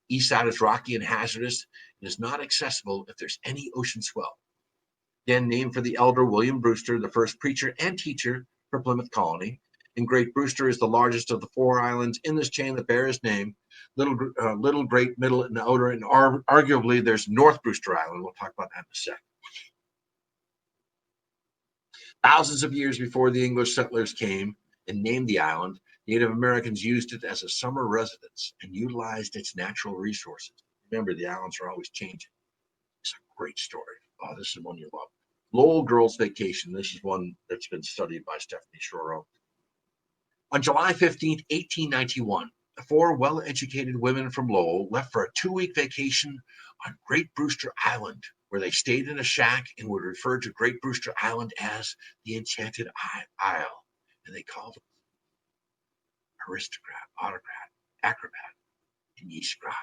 East side is rocky and hazardous and is not accessible if there's any ocean swell. Again, named for the elder William Brewster, the first preacher and teacher for Plymouth Colony. And Great Brewster is the largest of the 4 islands in this chain that bear his name. Little, Great, Middle, and Outer, and arguably there's North Brewster Island. We'll talk about that in a sec. Thousands of years before the English settlers came and named the island, Native Americans used it as a summer residence and utilized its natural resources. Remember, the islands are always changing. It's a great story. Oh, this is one you love. Lowell Girls Vacation. This is one that's been studied by Stephanie Chereau. On July 15, 1891, 4 well-educated women from Lowell left for a 2-week vacation on Great Brewster Island, where they stayed in a shack and would refer to Great Brewster Island as the Enchanted Isle. And they called it aristocrat, autocrat, acrobat, and ye scribe,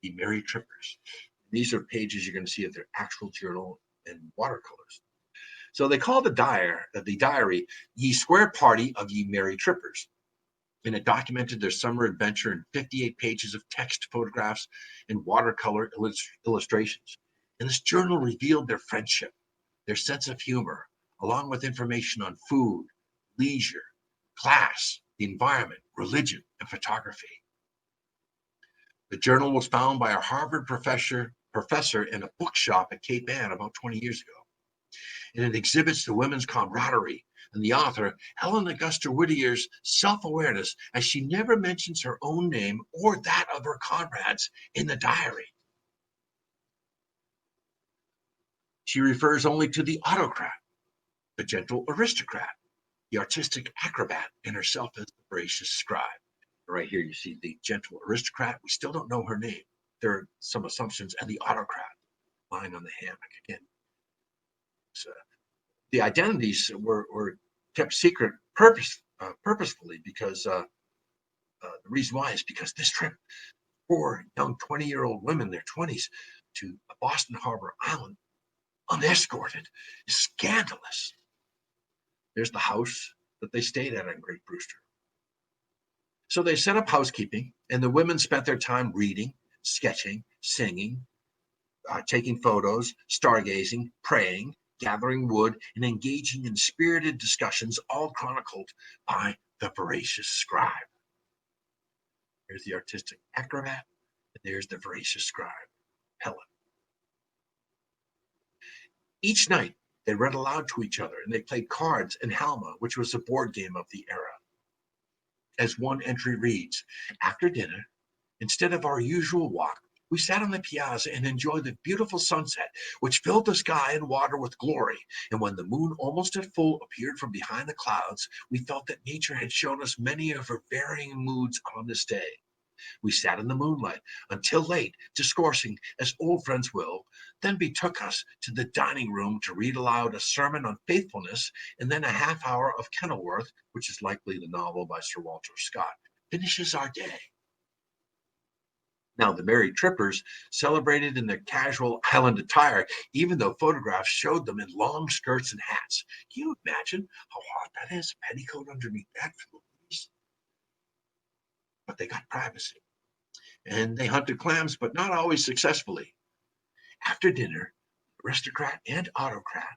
ye merry trippers. These are pages you're going to see of their actual journal and watercolors. So they called the diary Ye Square Party of Ye Merry Trippers. And it documented their summer adventure in 58 pages of text, photographs, and watercolor illustrations. And this journal revealed their friendship, their sense of humor, along with information on food, leisure, class, the environment, religion, and photography. The journal was found by a Harvard professor in a bookshop at Cape Ann about 20 years ago. And it exhibits the women's camaraderie and the author, Ellen Augusta Whittier's self-awareness, as she never mentions her own name or that of her comrades in the diary. She refers only to the autocrat, the gentle aristocrat, the artistic acrobat, and herself as the voracious scribe. Right here you see the gentle aristocrat. We still don't know her name. There are some assumptions, and the autocrat lying on the hammock again. So the identities were kept secret purposefully because the reason why is because this trip, 4 young 20-year-old women in their 20s to Boston Harbor Island, unescorted, is scandalous. There's the house that they stayed at on Great Brewster. So they set up housekeeping, and the women spent their time reading, sketching, singing, taking photos, stargazing, praying, gathering wood, and engaging in spirited discussions, all chronicled by the voracious scribe. There's the artistic acrobat, and there's the voracious scribe, Helen. Each night, they read aloud to each other, and they played cards and Halma, which was a board game of the era. As one entry reads, after dinner, instead of our usual walk, we sat on the piazza and enjoyed the beautiful sunset, which filled the sky and water with glory. And when the moon, almost at full, appeared from behind the clouds, we felt that nature had shown us many of her varying moods on this day. We sat in the moonlight until late, discoursing as old friends will, then betook us to the dining room to read aloud a sermon on faithfulness, and then a half hour of Kenilworth, which is likely the novel by Sir Walter Scott. finishes our day. Now, the merry trippers celebrated in their casual island attire, even though photographs showed them in long skirts and hats. Can you imagine how hot that is? Petticoat underneath that for the ladies. But they got privacy. And they hunted clams, but not always successfully. After dinner, aristocrat and autocrat,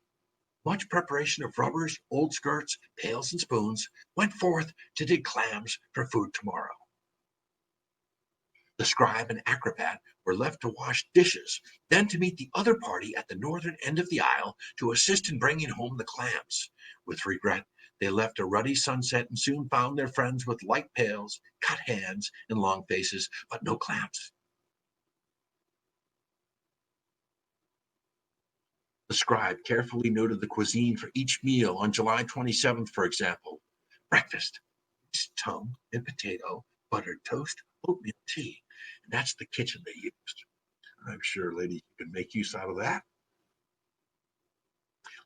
much preparation of rubbers, old skirts, pails, and spoons, went forth to dig clams for food tomorrow. The scribe and acrobat were left to wash dishes, then to meet the other party at the northern end of the isle to assist in bringing home the clams. With regret, they left a ruddy sunset and soon found their friends with light pails, cut hands, and long faces, but no clams. The scribe carefully noted the cuisine for each meal on July 27th, for example. Breakfast, tongue and potato, buttered toast, oatmeal tea. And that's the kitchen they used. I'm sure, lady, you can make use out of that.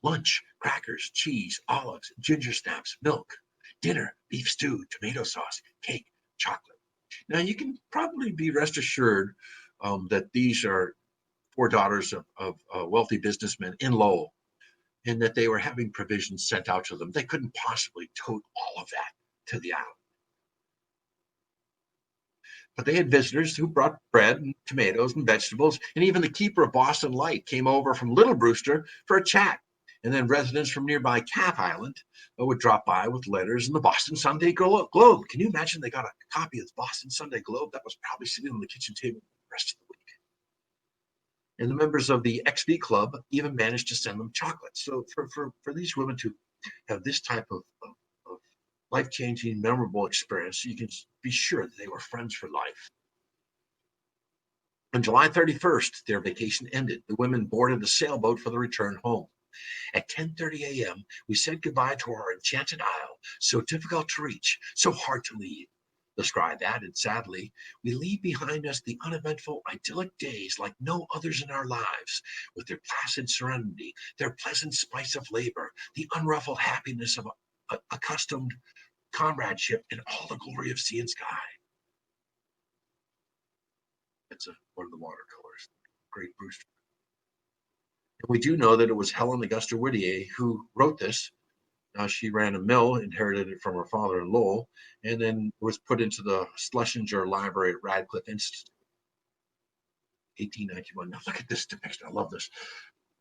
Lunch, crackers, cheese, olives, ginger snaps, milk. Dinner, beef stew, tomato sauce, cake, chocolate. Now, you can probably be rest assured that these are four daughters of wealthy businessmen in Lowell, and that they were having provisions sent out to them. They couldn't possibly tote all of that to the island. But they had visitors who brought bread and tomatoes and vegetables, and even the keeper of Boston Light came over from Little Brewster for a chat. And then residents from nearby Cat Island would drop by with letters and the Boston Sunday Globe. Can you imagine they got a copy of the Boston Sunday Globe? That was probably sitting on the kitchen table the rest of the week. And the members of the XV Club even managed to send them chocolates. So for these women to have this type of life-changing, memorable experience, you can be sure that they were friends for life. On July 31st, their vacation ended. The women boarded a sailboat for the return home. At 10:30 a.m., we said goodbye to our enchanted isle, so difficult to reach, so hard to leave. The scribe added sadly, we leave behind us the uneventful, idyllic days like no others in our lives, with their placid serenity, their pleasant spice of labor, the unruffled happiness of accustomed comradeship, and all the glory of sea and sky. It's one of the watercolors, Great Brewster. And we do know that it was Helen Augusta Whittier who wrote this. She ran a mill, inherited it from her father in Lowell, and then was put into the Schlesinger Library at Radcliffe Institute. 1891. Now look at this depiction. I love this.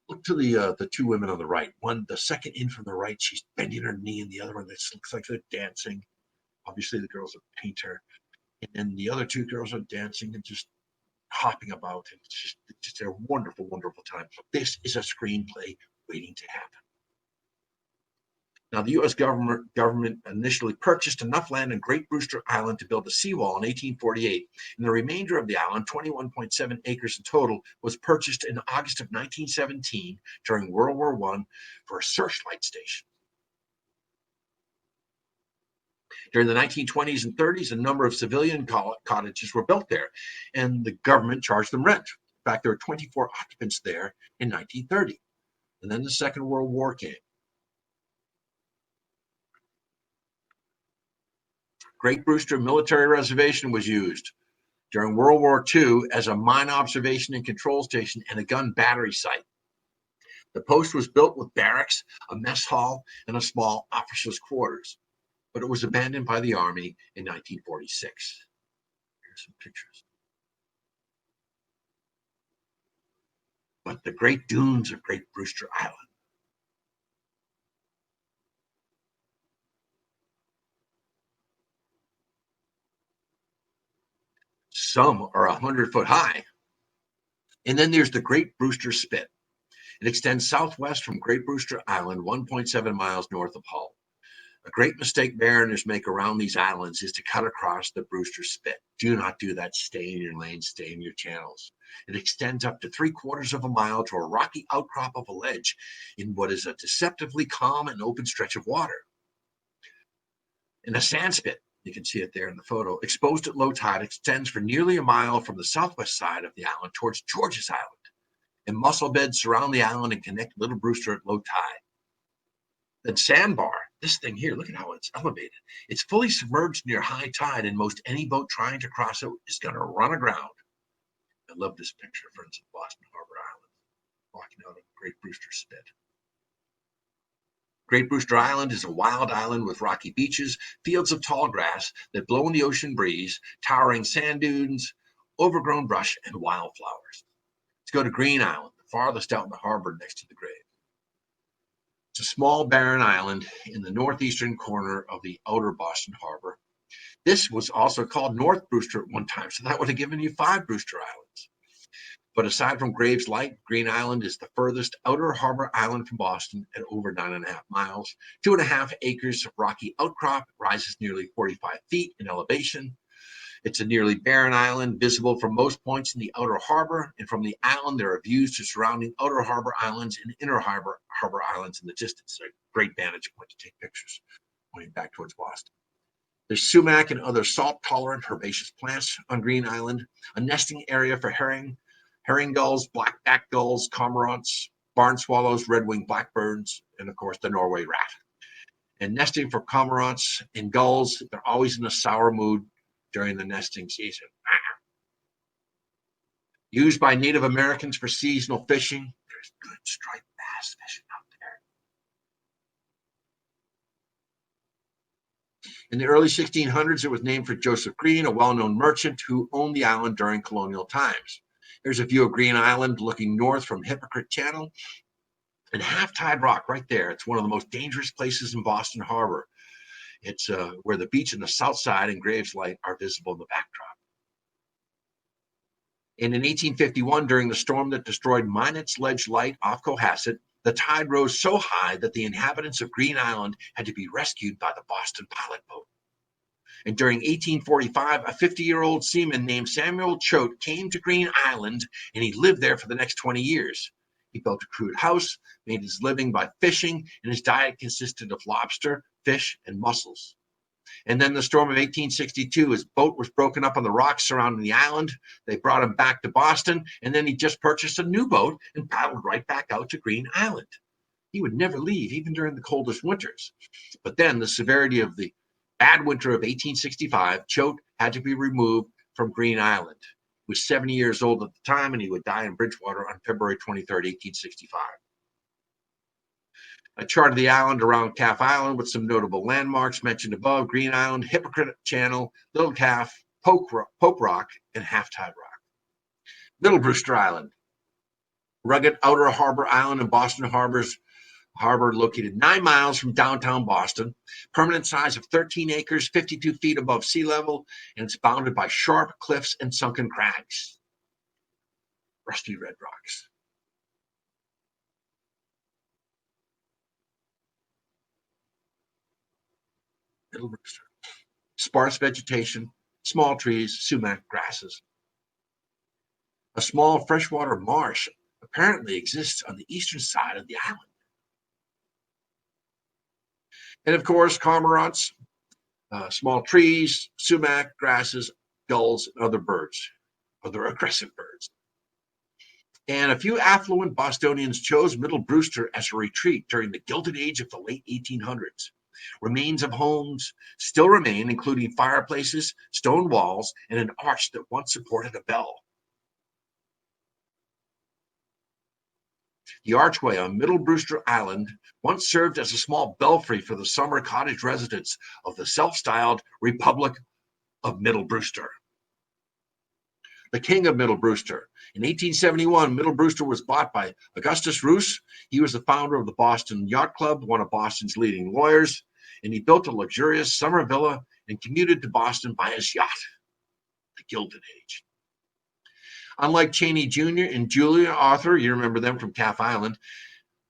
Look to the two women on the right. One, the second in from the right, she's bending her knee, and the other one, that looks like they're dancing. Obviously, the girl's a painter, and then the other two girls are dancing and just hopping about. And it's just a wonderful, wonderful time. So this is a screenplay waiting to happen. Now, the U.S. government initially purchased enough land in Great Brewster Island to build a seawall in 1848, and the remainder of the island, 21.7 acres in total, was purchased in August of 1917 during World War I for a searchlight station. During the 1920s and 30s, a number of civilian cottages were built there, and the government charged them rent. In fact, there were 24 occupants there in 1930. And then the Second World War came. Great Brewster Military Reservation was used during World War II as a mine observation and control station and a gun battery site. The post was built with barracks, a mess hall, and a small officers' quarters, but it was abandoned by the Army in 1946. Here's some pictures. But the great dunes of Great Brewster Island. Some are 100 foot high. And then there's the Great Brewster Spit. It extends southwest from Great Brewster Island, 1.7 miles north of Hull. A great mistake mariners make around these islands is to cut across the Brewster Spit. Do not do that. Stay in your lane, stay in your channels. It extends up to 3/4 of a mile to a rocky outcrop of a ledge in what is a deceptively calm and open stretch of water. In a sand spit, you can see it there in the photo, exposed at low tide, extends for nearly a mile from the southwest side of the island towards George's Island. And mussel beds surround the island and connect Little Brewster at low tide. Then Sandbar This thing here, look at how it's elevated. It's fully submerged near high tide, and most any boat trying to cross it is going to run aground. I love this picture, friends, of Boston Harbor Island, walking out of Great Brewster Spit. Great Brewster Island is a wild island with rocky beaches, fields of tall grass that blow in the ocean breeze, towering sand dunes, overgrown brush, and wildflowers. Let's go to Green Island, the farthest out in the harbor next to the grave. It's a small barren island in the northeastern corner of the outer Boston Harbor. This was also called North Brewster at one time, so that would have given you 5 Brewster Islands. But aside from Graves Light, Green Island is the furthest outer harbor island from Boston at over 9.5 miles. 2.5 acres of rocky outcrop, rises nearly 45 feet in elevation. It's a nearly barren island, visible from most points in the outer harbor, and from the island there are views to surrounding outer harbor islands and inner harbor islands in the distance. A great vantage point to take pictures pointing back towards Boston. There's sumac and other salt-tolerant herbaceous plants on Green Island, a nesting area for herring gulls, blackback gulls, cormorants, barn swallows, red-winged blackbirds, and of course the Norway rat. And nesting for cormorants and gulls, they're always in a sour mood during the nesting season. Used by Native Americans for seasonal fishing, there's good striped bass fishing out there. In the early 1600s, it was named for Joseph Green, a well-known merchant who owned the island during colonial times. Here's a view of Green Island looking north from Hypocrite Channel and Half-Tide Rock right there. It's one of the most dangerous places in Boston Harbor. It's where the beach and the south side and Graves Light are visible in the backdrop. And in 1851, during the storm that destroyed Minot's Ledge Light off Cohasset, the tide rose so high that the inhabitants of Green Island had to be rescued by the Boston pilot boat. And during 1845, a 50-year-old seaman named Samuel Choate came to Green Island, and he lived there for the next 20 years. He built a crude house, made his living by fishing, and his diet consisted of lobster, fish, and mussels. And then the storm of 1862, his boat was broken up on the rocks surrounding the island. They brought him back to Boston, and then he just purchased a new boat and paddled right back out to Green Island. He would never leave, even during the coldest winters. But then the severity of the bad winter of 1865, Choate had to be removed from Green Island. He was 70 years old at the time, and he would die in Bridgewater on February 23rd, 1865. A chart of the island around Calf Island with some notable landmarks mentioned above: Green Island, Hypocrite Channel, Little Calf, Pope Rock, and Half-Tide Rock. Middle Brewster Island, rugged outer harbor island in Boston Harbor, located 9 miles from downtown Boston, permanent size of 13 acres, 52 feet above sea level, and it's bounded by sharp cliffs and sunken crags. Rusty red rocks. Middle Brewster. Sparse vegetation, small trees, sumac grasses. A small freshwater marsh apparently exists on the eastern side of the island. And of course, cormorants, small trees, sumac, grasses, gulls, and other birds, other aggressive birds. And a few affluent Bostonians chose Middle Brewster as a retreat during the Gilded Age of the late 1800s. Remains of homes still remain, including fireplaces, stone walls, and an arch that once supported a bell. The archway on Middle Brewster Island once served as a small belfry for the summer cottage residents of the self-styled Republic of Middle Brewster. The King of Middle Brewster. In 1871, Middle Brewster was bought by Augustus Roos. He was the founder of the Boston Yacht Club, one of Boston's leading lawyers, and he built a luxurious summer villa and commuted to Boston by his yacht, the Gilded Age. Unlike Cheney Jr. and Julia Arthur, you remember them from Calf Island,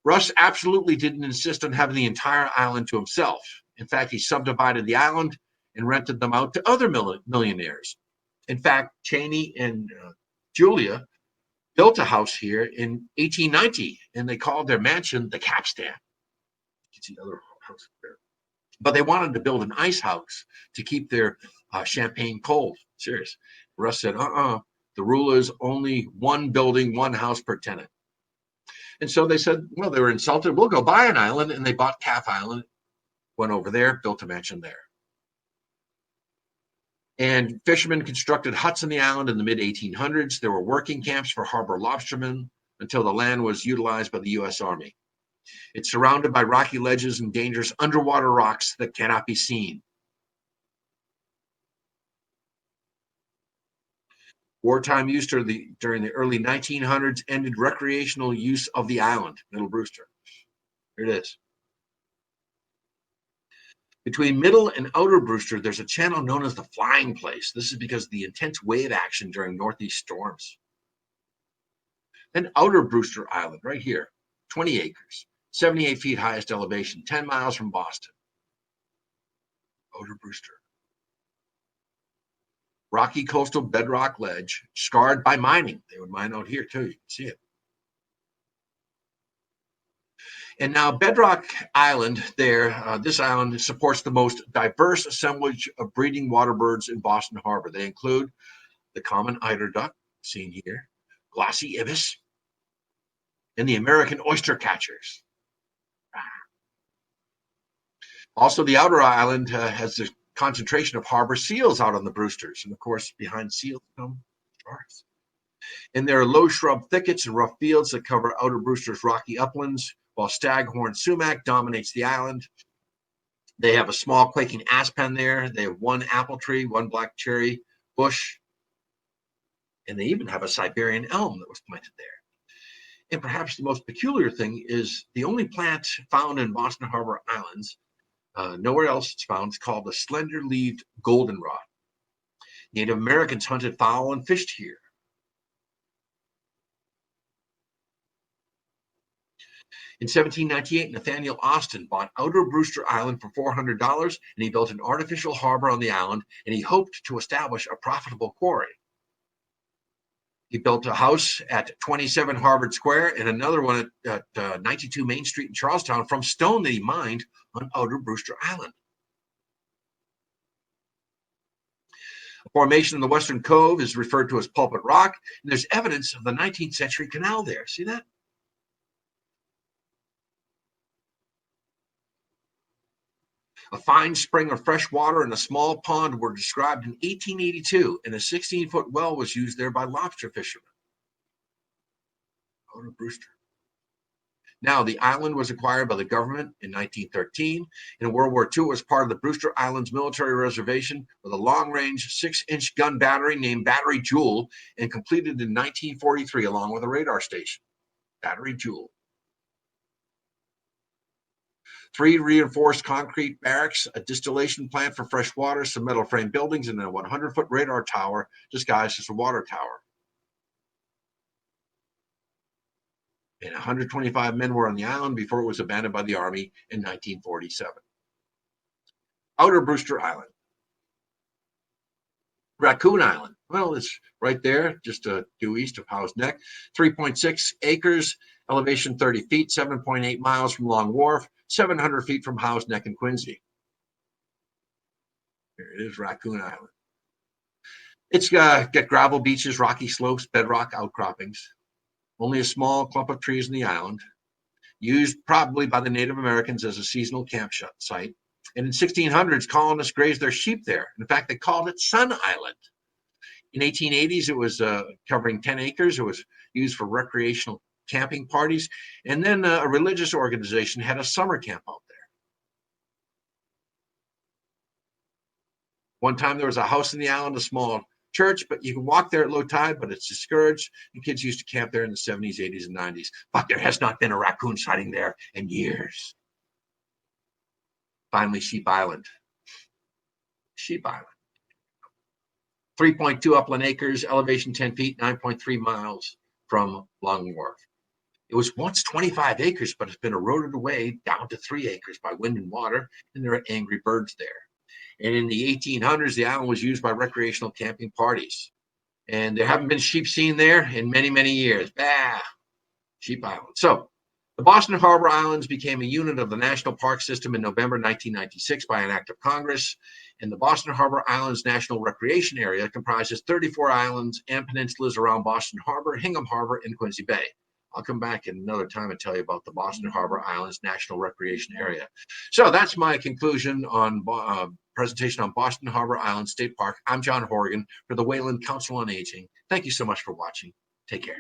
Russ absolutely didn't insist on having the entire island to himself. In fact, he subdivided the island and rented them out to other millionaires. In fact, Cheney and Julia built a house here in 1890, and they called their mansion the Capstan. You can see other houses there. But they wanted to build an ice house to keep their champagne cold. Serious. Russ said, the rule is only one building, one house per tenant. And so they said, well, they were insulted. We'll go buy an island. And they bought Calf Island went over there, built a mansion there. And fishermen constructed huts on the island in the mid-1800s. There were working camps for harbor lobstermen until the land was utilized by the U.S. Army. It's surrounded by rocky ledges and dangerous underwater rocks that cannot be seen. Wartime use during the early 1900s ended recreational use of the island, Middle Brewster. Here it is. Between Middle and Outer Brewster, there's a channel known as the Flying Place. This is because of the intense wave action during northeast storms. Then Outer Brewster Island, right here, 20 acres, 78 feet highest elevation, 10 miles from Boston. Outer Brewster. Rocky coastal bedrock ledge, scarred by mining. They would mine out here too, you can see it. And now Bedrock Island there, this island supports the most diverse assemblage of breeding water birds in Boston Harbor. They include the common eider duck, seen here, glossy ibis, and the American oyster catchers. Also, the outer island has a concentration of harbor seals out on the Brewsters. And of course, behind seals come sharks. And there are low shrub thickets and rough fields that cover Outer Brewster's rocky uplands, while staghorn sumac dominates the island. They have a small quaking aspen there. They have one apple tree, one black cherry bush, and they even have a Siberian elm that was planted there. And perhaps the most peculiar thing is the only plant found in Boston Harbor Islands, nowhere else it's found, it's called the slender-leaved goldenrod. Native Americans hunted fowl and fished here. In 1798, Nathaniel Austin bought Outer Brewster Island for $400, and he built an artificial harbor on the island, and he hoped to establish a profitable quarry. He built a house at 27 Harvard Square and another one at 92 Main Street in Charlestown from stone that he mined on Outer Brewster Island. A formation in the Western Cove is referred to as Pulpit Rock, and there's evidence of the 19th century canal there. See that? A fine spring of fresh water and a small pond were described in 1882, and a 16-foot well was used there by lobster fishermen. Outer Brewster. Now, the island was acquired by the government in 1913. In World War II, it was part of the Brewster Islands Military Reservation with a long-range 6-inch gun battery named Battery Jewel, and completed in 1943 along with a radar station. Battery Jewel. 3 reinforced concrete barracks, a distillation plant for fresh water, some metal frame buildings, and a 100-foot radar tower disguised as a water tower. And 125 men were on the island before it was abandoned by the Army in 1947. Outer Brewster Island. Raccoon Island. Well, it's right there, just due east of Howe's Neck. 3.6 acres, elevation 30 feet, 7.8 miles from Long Wharf, 700 feet from Howe's Neck in Quincy. There it is, Raccoon Island. It's got gravel beaches, rocky slopes, bedrock outcroppings. Only a small clump of trees in the island, used probably by the Native Americans as a seasonal camp site. And in 1600s, colonists grazed their sheep there. In fact, they called it Sun Island. In 1880s, it was covering 10 acres. It was used for recreational camping parties. And then a religious organization had a summer camp out there. One time there was a house in the island, a small church, but you can walk there at low tide, but it's discouraged. And kids used to camp there in the 70s, 80s, and 90s. But there has not been a raccoon sighting there in years. Finally, Sheep Island. Sheep Island. 3.2 upland acres, elevation 10 feet, 9.3 miles from Long Wharf. It was once 25 acres, but it's been eroded away down to 3 acres by wind and water, and there are angry birds there. And in the 1800s, the island was used by recreational camping parties. And there haven't been sheep seen there in many, many years. Bah, Sheep Island. So the Boston Harbor Islands became a unit of the National Park System in November 1996 by an act of Congress. And the Boston Harbor Islands National Recreation Area comprises 34 islands and peninsulas around Boston Harbor, Hingham Harbor, and Quincy Bay. I'll come back at another time and tell you about the Boston Harbor Islands National Recreation Area. So that's my conclusion on presentation on Boston Harbor Island State Park. I'm John Horrigan for the Wayland Council on Aging. Thank you so much for watching. Take care.